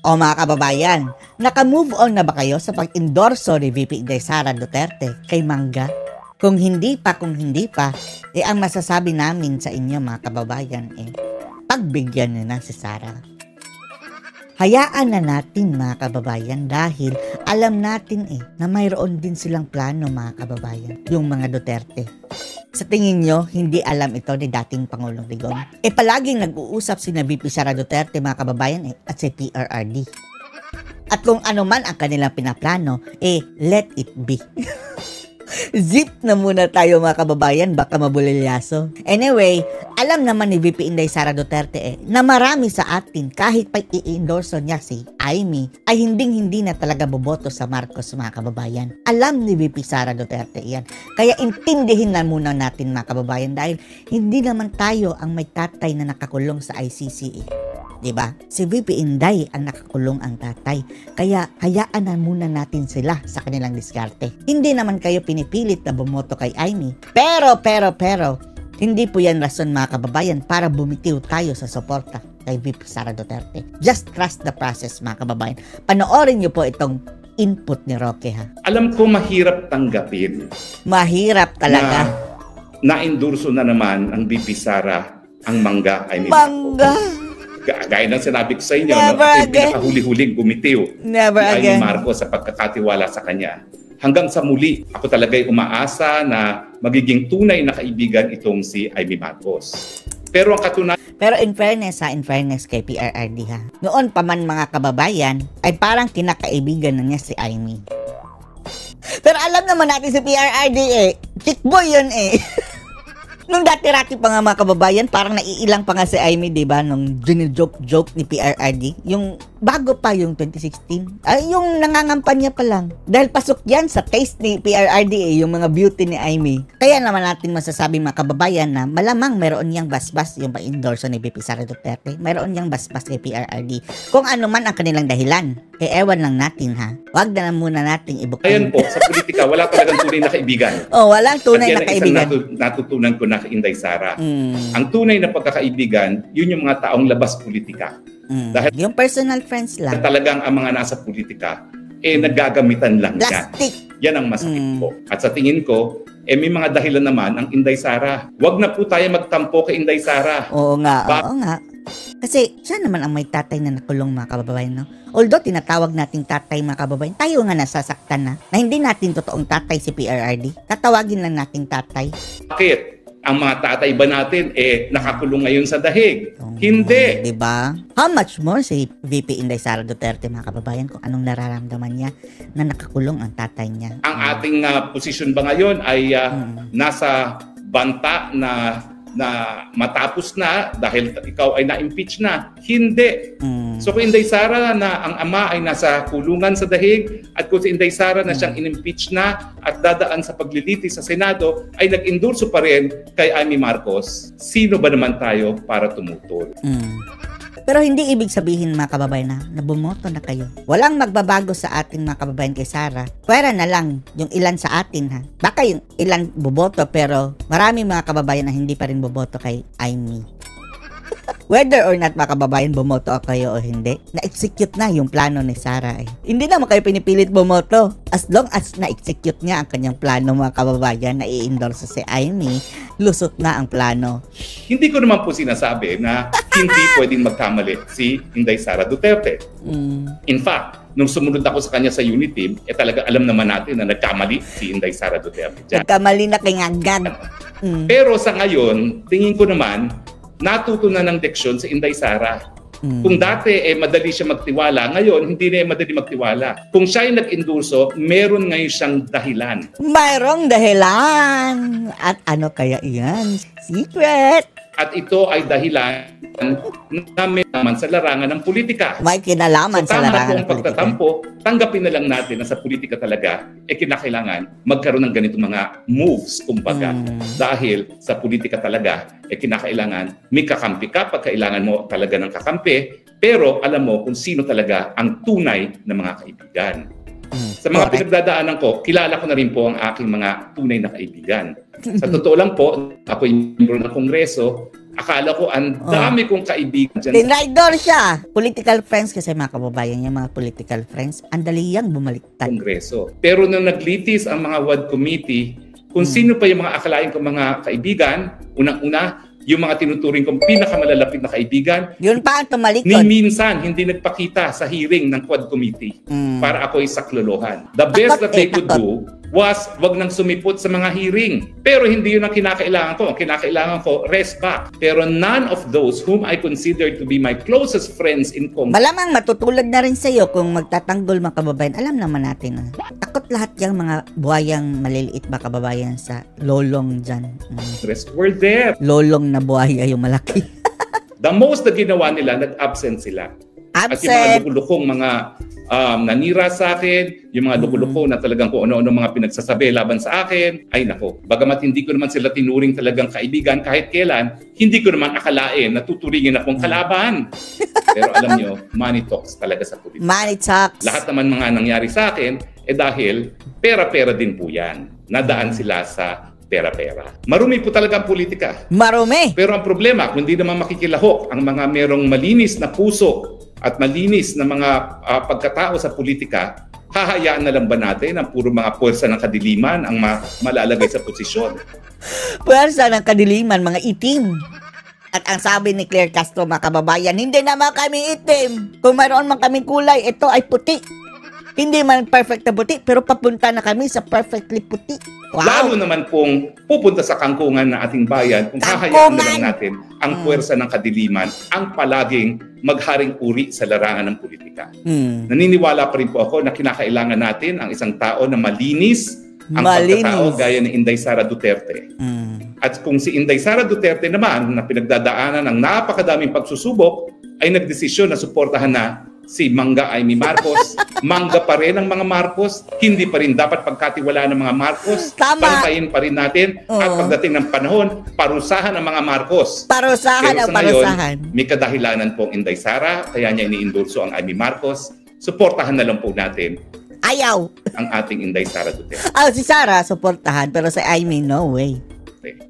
O mga kababayan, naka-move on na ba kayo sa pag-endorso ni VP Inday Sara Duterte kay Mangga? Kung hindi pa, ang masasabi namin sa inyo mga kababayan pagbigyan nyo na si Sara. Hayaan na natin mga kababayan dahil alam natin na mayroon din silang plano mga kababayan, yung mga Duterte. Sa tingin nyo, hindi alam ito ni dating Pangulong Digong? Palaging nag-uusap si VP Sara Duterte mga kababayan at si PRRD. At kung ano man ang kanilang pinaplano, let it be. Zip na muna tayo mga kababayan, baka mabulilyaso. Anyway, alam naman ni VP Inday Sara Duterte na marami sa atin kahit pa i-endorso niya si Amy ay hindi na talaga boboto sa Marcos mga kababayan. Alam ni VP Sara Duterte yan. Kaya intindihin na muna natin mga kababayan dahil hindi naman tayo ang may tatay na nakakulong sa ICC. Diba? Si VP Inday ang nakakulong ang tatay. Kaya hayaan na muna natin sila sa kanilang diskarte. Hindi naman kayo pinipilit na bumoto kay Amy. Pero, hindi po yan rason mga kababayan para bumitiw tayo sa suporta kay VP Sara Duterte. Just trust the process mga kababayan. Panoorin niyo po itong input ni Roque ha. Alam ko mahirap tanggapin. Mahirap talaga. Na-endorso na naman ang VP Sara ang Mangga. Mangga! Gaya ng sinabi ko sa inyo, yung pinakahuli-huling bumitiw Never ni again. Marcos sa pagkakatiwala sa kanya. Hanggang sa muli, ako talaga'y umaasa na magiging tunay na kaibigan itong si Amy Marcos. Pero ang katunayan... Pero in fairness kay PRRD ha, noon pa man mga kababayan, ay parang kinakaibigan na niya si Amy. Pero alam naman natin si PRRD chick boy yun Nung dati-rati pa nga mga kababayan, parang naiilang pa nga si Amy, diba? Nung joke ni PRRD. Yung bago pa yung 2016. Ay, yung nangangampanya pa lang. Dahil pasok yan sa taste ni PRRD yung mga beauty ni Amy. Kaya naman natin masasabi mga kababayan na malamang meron niyang basbas yung pa-endorso ni VP Sara Duterte. Meron niyang basbas kay PRRD. Kung ano man ang kanilang dahilan, ewan lang natin ha. Wag na muna nating ibukin. Ayan po, sa politika, wala talagang tunay na kaibigan. Walang tunay na kaibigan. At yan ang isang natutunan ko na kay Inday Sara. Ang tunay na pagkakaibigan, yun yung mga taong labas politika. Dahil yung personal friends lang. Talagang ang mga nasa politika, naggagamitan lang plastic. Yan ang masakit po. At sa tingin ko, may mga dahilan naman ang Inday Sara. Wag na po tayo magtampo kay Inday Sara. Oo nga. Kasi siya naman ang may tatay na nakulong mga kababayan, no? Although tinatawag nating tatay mga kababayan, tayo nga nasasaktan na hindi natin totoong tatay si PRRD. Tatawagin lang nating tatay. Bakit? Ang mga tatay ba natin nakakulong ngayon sa dahig? Hindi. Diba? How much more si VP Inday Sara Duterte mga kababayan kung anong nararamdaman niya na nakakulong ang tatay niya. Ang ating posisyon ba ngayon ay nasa banta na matapos na dahil ikaw ay na-impeach na? Hindi. So kung Inday Sara na ang ama ay nasa kulungan sa dahig at kung si Inday Sara na siyang in-impeach na at dadaan sa paglilitis sa Senado ay nag-endorso pa rin kay Amy Marcos, sino ba naman tayo para tumutol? Pero hindi ibig sabihin mga kababayan na bumoto na kayo. Walang magbabago sa ating mga kababayan kay Sara. Pwera na lang yung ilan sa atin ha. Baka yung ilan boboto pero marami mga kababayan na hindi pa rin boboto kay Amy. Whether or not mga kababayan bumoto kayo o hindi, na-execute na yung plano ni Sara Hindi naman kayo pinipilit bumoto. As long as na-execute niya ang kanyang plano mga kababayan na i-endorse si Amy, lusot na ang plano. Hindi ko naman po sinasabi na hindi pwedeng magkamali si Inday Sara Duterte. In fact, nung sumunod ako sa kanya sa Unity, talaga alam naman natin na nagkamali si Inday Sara Duterte dyan. Nagkamali na kingagad. Pero sa ngayon, tingin ko naman, natuto na ng leksyon si Inday Sara. Kung dati madali siya magtiwala, ngayon hindi na madali magtiwala. Kung siya ay nag-endorso, meron ngayon siyang dahilan. Mayroong dahilan. At ano kaya iyan? Secret. At ito ay dahilan na may naman sa larangan ng politika. May kinalaman sa larangan ng politika. Pagtatampo, tanggapin na lang natin na sa politika talaga, kinakailangan magkaroon ng ganitong mga moves, kumbaga. Dahil sa politika talaga, kinakailangan may kakampi ka pag kailangan mo talaga ng kakampi, pero alam mo kung sino talaga ang tunay na mga kaibigan. Sa mga pinagdadaanan ko, kilala ko na rin po ang aking mga tunay na kaibigan. Sa totoo lang po, ako ay membro ng Kongreso Akala ko ang dami kong kaibigan dyan. Tinraidor siya. Political friends kasi mga kababayan, yung mga political friends, ang dali yang bumaliktad. Kongreso. Pero nung naglitis ang mga WAD committee, kung sino pa yung mga akalain kong mga kaibigan, unang-una, yung mga tinuturing kong pinakamalalapit na kaibigan, Yun pa ang tumalikod. ni minsan hindi nagpakita sa hearing ng Quad Committee para ako'y saklolohan. The best that they could do was wag nang sumipot sa mga hearing. Pero hindi yun ang kinakailangan ko. Ang kinakailangan ko, rest back. Pero none of those whom I consider to be my closest friends in Congress, Malamang matutulad na rin sa'yo kung magtatanggol mga kababayan. Alam naman natin. Takot lahat yung mga buhayang maliliit mga kababayan sa lolong dyan. were there. Lolong na buhaya yung malaki. The most na ginawa nila, nag-absent sila. At yung mga Absent. lukulukong mga nanira sa akin, yung mga lukuluko na talagang kung ano-ano mga pinagsasabi laban sa akin, ay nako, bagamat hindi ko naman sila tinuring talagang kaibigan kahit kailan, hindi ko naman akalain na tuturingin akong kalaban. Pero alam nyo, money talks talaga sa politika. Money talks. Lahat naman mga nangyari sa akin, dahil pera-pera din po yan. Nadaan sila sa pera-pera. Marumi po talaga ang politika. Marumi. Pero ang problema, kung hindi naman makikilahok ang mga merong malinis na puso at malinis na mga pagkatao sa politika, hahayaan na lang ba natin ang puro mga puwersa ng kadiliman ang malalagay sa posisyon? Puwersa ng kadiliman, mga itim. At ang sabi ni Claire Castro, mga kababayan, hindi naman kami itim. Kung mayroon man kaming kulay, ito ay puti. Hindi man perfect na puti, pero papunta na kami sa perfectly puti. Wow. Lalo naman kung pupunta sa kangkungan ng ating bayan, kung hahayaan na lang natin ang puwersa ng kadiliman ang palaging magharing uri sa larangan ng politika. Naniniwala pa rin po ako na kinakailangan natin ang isang tao na malinis ang pagkatao gaya ni Inday Sara Duterte. At kung si Inday Sara Duterte naman na pinagdadaanan ng napakadaming pagsusubok ay nagdesisyon na suportahan na si Mangga Amy Marcos, mangga pa rin ang mga Marcos, hindi pa rin dapat pagkatiwalaan ng mga Marcos, bantayin pa rin natin at pagdating ng panahon, parusahan ang mga Marcos. Parusahan ang parusahan. May kadahilanan pong Inday Sara, kaya niya iniendorso ang Amy Marcos, suportahan na lang po natin ayaw ang ating Inday Sara Duterte. Si Sara, suportahan, pero si Amy, no way.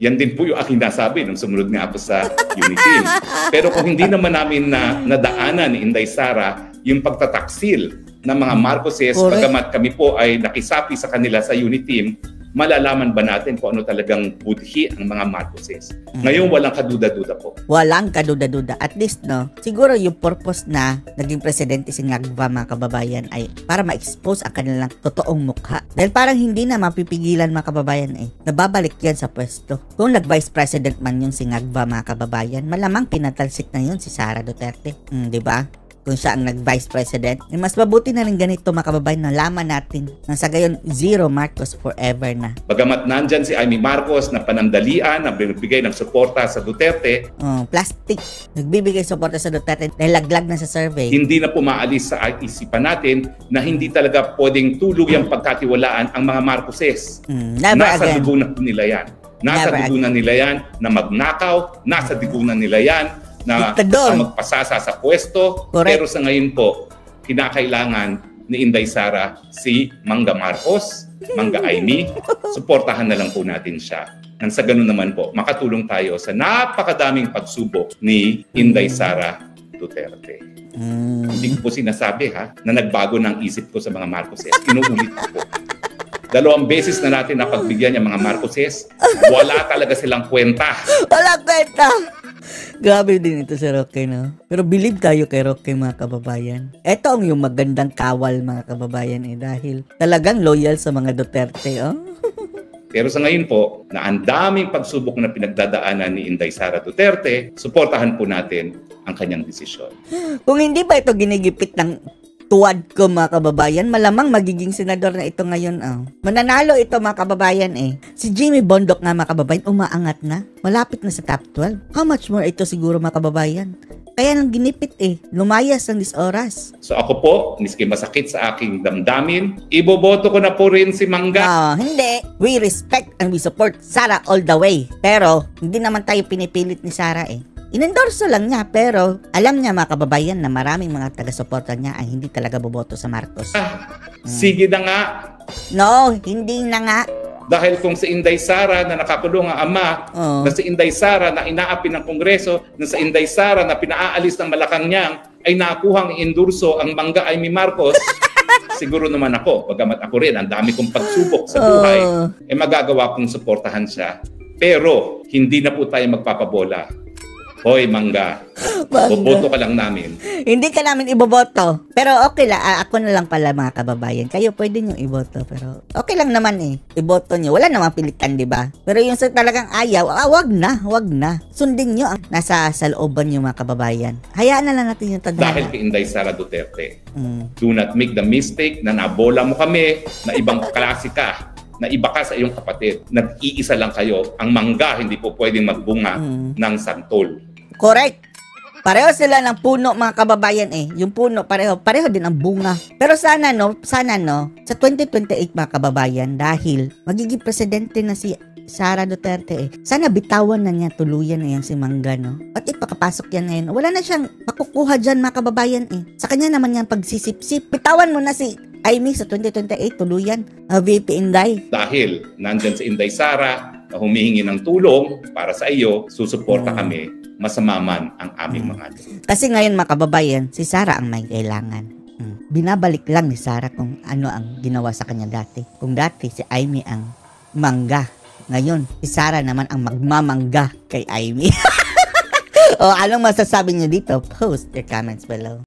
Yan din po yung aking nasabi nung sumunod nga ako sa Unity. Pero kung hindi naman namin nadaanan ni Inday Sara yung pagtataksil ng mga Marcoses, bagamat kami po ay nakisapi sa kanila sa Unity, malalaman ba natin kung ano talagang budhi ang mga Marcoses? Ngayon, walang kaduda-duda po. Walang kaduda-duda. At least, no, siguro yung purpose na naging presidente si Ngagba, mga kababayan, ay para ma-expose ang kanilang totoong mukha. Dahil parang hindi na mapipigilan, mga kababayan, nababalik yan sa pwesto. Kung nag-vice president man yung si Ngagba, mga kababayan, malamang pinatalsik na yun si Sara Duterte. Di ba? Kung siya ang nag-vice president, mas mabuti na rin ganito, mga kababayan, na laman natin na sa gayon, zero Marcos forever na. Bagamat nandyan si Amy Marcos na panandalian, na binibigay ng suporta sa Duterte, plastic, nagbibigay suporta sa Duterte dahil laglag na sa survey. Hindi na pumaalis sa isipan natin na hindi talaga pwedeng tuluyang pagkatiwalaan ang mga Marcoses. Nasa dugo na nila yan. Nasa dugo na nila yan na magnakaw, nasa dugo na nila yan na magpasasa sa pwesto. Correct. Pero sa ngayon po, kinakailangan ni Inday Sara si Mangga Marcos, Mangga Amy, suportahan na lang po natin siya. Nang sa ganun naman po, makatulong tayo sa napakadaming pagsubok ni Inday Sara Duterte. Hindi ko po sinasabi na nagbago ng isip ko sa mga Marcoses. Inuulit ko po. 2 beses na natin napagbigyan yung mga Marcoses, wala talaga silang kwenta. Wala kwenta! Grabe din ito si Roque, no? Pero believe tayo kay Roque, mga kababayan. Ito ang yung magandang kawal, mga kababayan, dahil talagang loyal sa mga Duterte, Pero sa ngayon po, na ang daming pagsubok na pinagdadaanan ni Inday Sara Duterte, suportahan po natin ang kanyang desisyon. Kung hindi ba ito ginigipit ng tuwad ko, mga kababayan, malamang magiging senador na ito ngayon. Mananalo ito, mga kababayan. Si Jimmy Bondoc nga, mga kababayan, umaangat na. Malapit na sa top 12. How much more ito siguro, mga kababayan? Kaya nang ginipit lumayas ng 10 oras. So ako po, miski masakit sa aking damdamin, iboboto ko na po rin si Mangga. Hindi. We respect and we support Sara all the way. Pero, hindi naman tayo pinipilit ni Sara Inendorso lang niya, pero alam niya, mga kababayan, na maraming mga taga-suporta niya ay hindi talaga boboto sa Marcos. Sige na nga. No, hindi na nga. Dahil kung si Inday Sara na nakakulong ang ama, na si Inday Sara na inaapi ng Kongreso, na si Inday Sara na pinaalis ng Malacanang ay nakuhang i-endorso ang Mangga Amy Marcos, siguro naman ako, bagamat ako rin, ang dami kong pagsubok sa buhay, magagawa kong suportahan siya. Pero hindi na po tayo magpapabola. Hoy, Mangga, boboto ka lang namin. Hindi ka namin iboboto. Pero okay lang, ako na lang pala mga kababayan. Kayo pwede nyo iboto, pero okay lang naman iboto nyo. Wala namang pilitan, di ba? Pero yung sa talagang ayaw, wag na. Sundin nyo ang nasa looban nyo mga kababayan. Hayaan na lang natin yung tadhana. Dahil kay Inday Sara Duterte, do not make the mistake na nabola mo kami, na ibang klase ka, na iba ka sa iyong kapatid. Nag-iisa lang kayo. Ang Mangga hindi po pwedeng magbunga ng santol. Correct. Pareho sila ng puno mga kababayan Yung puno pareho din ang bunga. Pero sana sa 2028 mga kababayan, dahil magiging presidente na si Sara Duterte sana bitawan na niya tuluyan na yan si Mangga, no? At ipakapasok yan ngayon. Wala na siyang makukuha dyan mga kababayan Sa kanya naman yan pagsisip-sip. Bitawan mo na si Amy sa 2028 tuluyan. VP Inday. Dahil nandyan si Inday Sara na humihingi ng tulong para sa iyo, susuporta kami, masama man ang aming mga Kasi ngayon mga kababayan, si Sara ang may kailangan. Binabalik lang ni Sara kung ano ang ginawa sa kanya dati. Kung dati si Amy ang Mangga, ngayon si Sara naman ang magmamangga kay Amy. O anong masasabi niyo dito? Post your comments below.